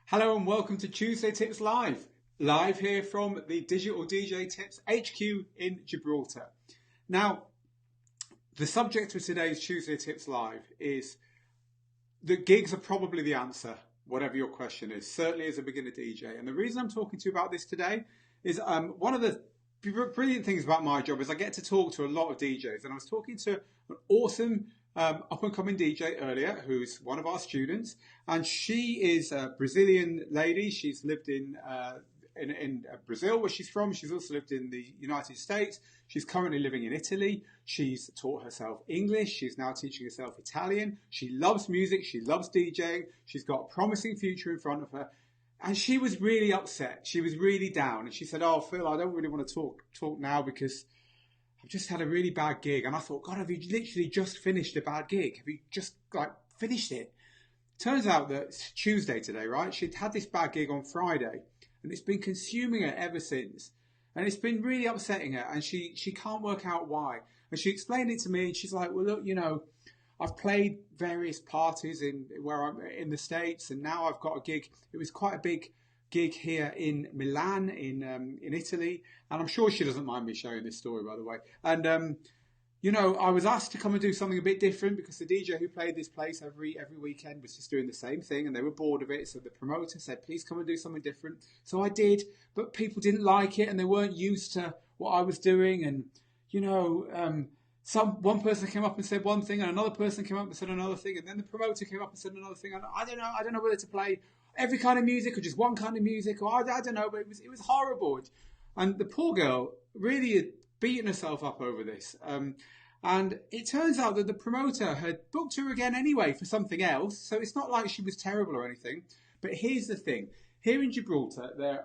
Hello and welcome to Tuesday Tips Live. Live here from the Digital DJ Tips HQ in Gibraltar. Now, the subject for today's Tuesday Tips Live is that gigs are probably the answer, whatever your question is, certainly as a beginner DJ. And the reason I'm talking to you about this today is one of the brilliant things about my job is I get to talk to a lot of DJs. And I was talking to an awesome up-and-coming DJ earlier, who's one of our students, and she is a Brazilian lady. She's lived in Brazil, where she's from. She's also lived in the United States. She's currently living in Italy. She's taught herself English. She's now teaching herself Italian. She loves music. She loves DJing. She's got a promising future in front of her. And she was really upset. She was really down. And she said, "Oh, Phil, I don't really want to talk now because I've just had a really bad gig." And I thought, God, have you literally just finished a bad gig? Have you just finished it? Turns out that it's Tuesday today, right? She'd had this bad gig on Friday and it's been consuming her ever since. And it's been really upsetting her and she can't work out why. And she explained it to me and she's like, "Well, look, I've played various parties where I'm in the States and now I've got a gig." It was quite a big gig here in Milan in Italy, and I'm sure she doesn't mind me sharing this story, by the way. And I was asked to come and do something a bit different because the DJ who played this place every weekend was just doing the same thing, and they were bored of it. So the promoter said, "Please come and do something different." So I did, but people didn't like it, and they weren't used to what I was doing. And one person came up and said one thing, and another person came up and said another thing, and then the promoter came up and said another thing. And I don't know whether to play every kind of music or just one kind of music, or I don't know, but it was horrible. And the poor girl really had beaten herself up over this. And it turns out that the promoter had booked her again anyway for something else. So it's not like she was terrible or anything. But here's the thing. Here in Gibraltar,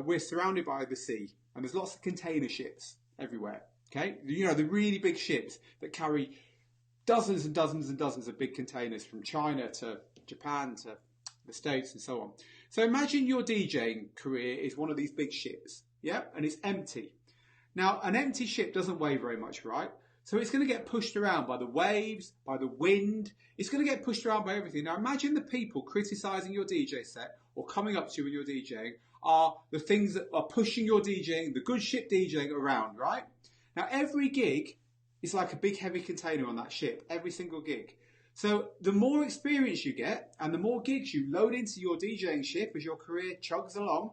we're surrounded by the sea, and there's lots of container ships everywhere. Okay, the really big ships that carry dozens and dozens and dozens of big containers from China to Japan to the States and so on. So imagine your DJing career is one of these big ships, yeah, and it's empty. Now, an empty ship doesn't weigh very much, right? So it's going to get pushed around by the waves, by the wind. It's going to get pushed around by everything. Now, imagine the people criticizing your DJ set or coming up to you when you're DJing are the things that are pushing your DJing, the good ship DJing around, right? Now, every gig is like a big heavy container on that ship, every single gig. So the more experience you get and the more gigs you load into your DJing ship as your career chugs along,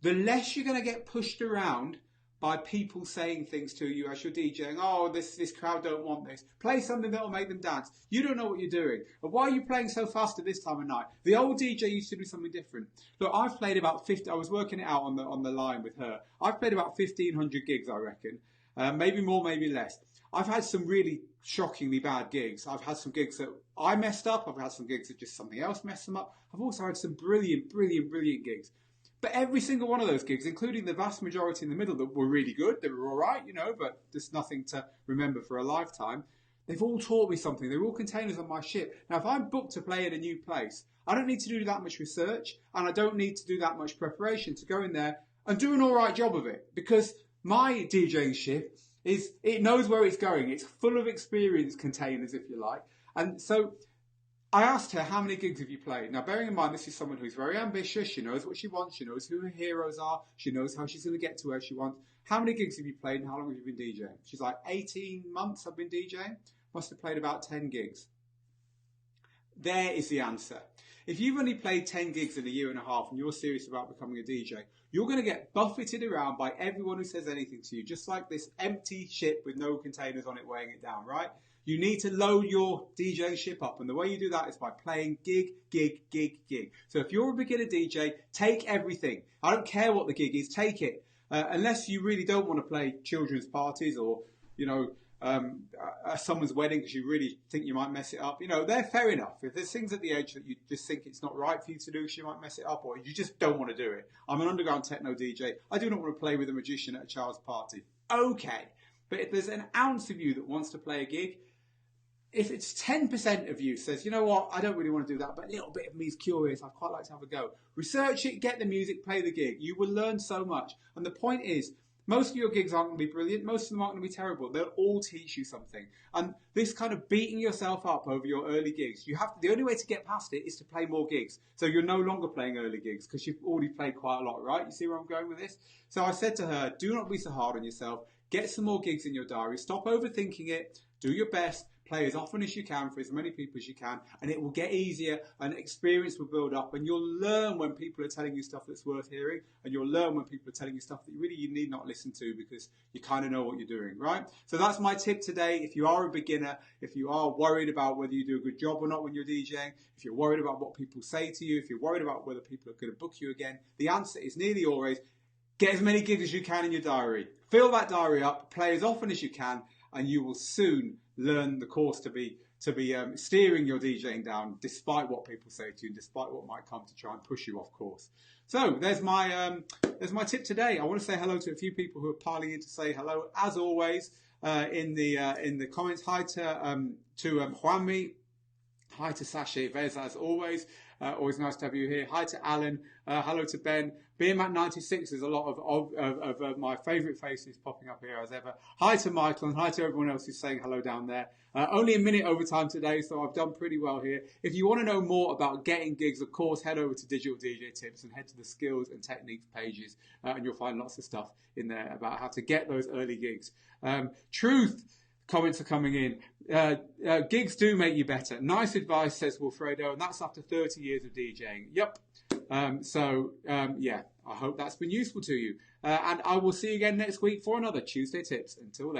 the less you're going to get pushed around by people saying things to you as you're DJing. "Oh, this crowd don't want this. Play something that'll make them dance. You don't know what you're doing. And why are you playing so fast at this time of night? The old DJ used to do something different." Look, I've played about 50. I was working it out on the line with her. I've played about 1,500 gigs, I reckon. Maybe more, maybe less. I've had some really shockingly bad gigs. I've had some gigs that I messed up. I've had some gigs that just something else messed them up. I've also had some brilliant gigs. But every single one of those gigs, including the vast majority in the middle that were really good, they were all right, but there's nothing to remember for a lifetime. They've all taught me something. They're all containers on my ship. Now, if I'm booked to play in a new place, I don't need to do that much research and I don't need to do that much preparation to go in there and do an all right job of it, because my DJing ship it knows where it's going. It's full of experience containers, if you like. And so I asked her, "How many gigs have you played?" Now, bearing in mind, this is someone who's very ambitious. She knows what she wants. She knows who her heroes are. She knows how she's going to get to where she wants. "How many gigs have you played and how long have you been DJing?" She's like, 18 months I've been DJing. Must have played about 10 gigs. There is the answer. If you've only played 10 gigs in a year and a half and you're serious about becoming a DJ, you're going to get buffeted around by everyone who says anything to you, just like this empty ship with no containers on it weighing it down, right? You need to load your DJ ship up, and the way you do that is by playing gig. So if you're a beginner DJ, take everything. I don't care what the gig is, take it. Unless you really don't want to play children's parties or, someone's wedding because you really think you might mess it up. They're fair enough. If there's things at the age that you just think it's not right for you to do because you might mess it up, or you just don't want to do it. I'm an underground techno DJ. I do not want to play with a magician at a child's party. Okay. But if there's an ounce of you that wants to play a gig, if it's 10% of you says, "You know what, I don't really want to do that, but a little bit of me is curious, I'd quite like to have a go," research it, get the music, play the gig. You will learn so much. And the point is, Most of your gigs aren't going to be brilliant. Most of them aren't going to be terrible. They'll all teach you something. And this kind of beating yourself up over your early gigs, the only way to get past it is to play more gigs. So you're no longer playing early gigs because you've already played quite a lot, right? You see where I'm going with this? So I said to her, do not be so hard on yourself. Get some more gigs in your diary. Stop overthinking it. Do your best. Play as often as you can for as many people as you can, and it will get easier, and experience will build up, and you'll learn when people are telling you stuff that's worth hearing, and you'll learn when people are telling you stuff that you need not listen to because you kind of know what you're doing, right? So that's my tip today. If you are a beginner, if you are worried about whether you do a good job or not when you're DJing, if you're worried about what people say to you, if you're worried about whether people are going to book you again, the answer is nearly always get as many gigs as you can in your diary. Fill that diary up, play as often as you can, and you will soon learn the course to be steering your DJing down, despite what people say to you, despite what might come to try and push you off course. So there's my tip today. I want to say hello to a few people who are piling in to say hello, as always, in the comments. Hi to Juanmi. Hi to Sasha Vez, as always. Always nice to have you here. Hi to Alan. Hello to Ben. BMAT96 is a lot of my favourite faces popping up here as ever. Hi to Michael and hi to everyone else who's saying hello down there. Only a minute overtime today, so I've done pretty well here. If you want to know more about getting gigs, of course, head over to Digital DJ Tips and head to the skills and techniques pages, and you'll find lots of stuff in there about how to get those early gigs. Truth. Comments are coming in. Gigs do make you better. Nice advice, says Wilfredo, and that's after 30 years of DJing. Yep. Yeah, I hope that's been useful to you. And I will see you again next week for another Tuesday Tips. Until then.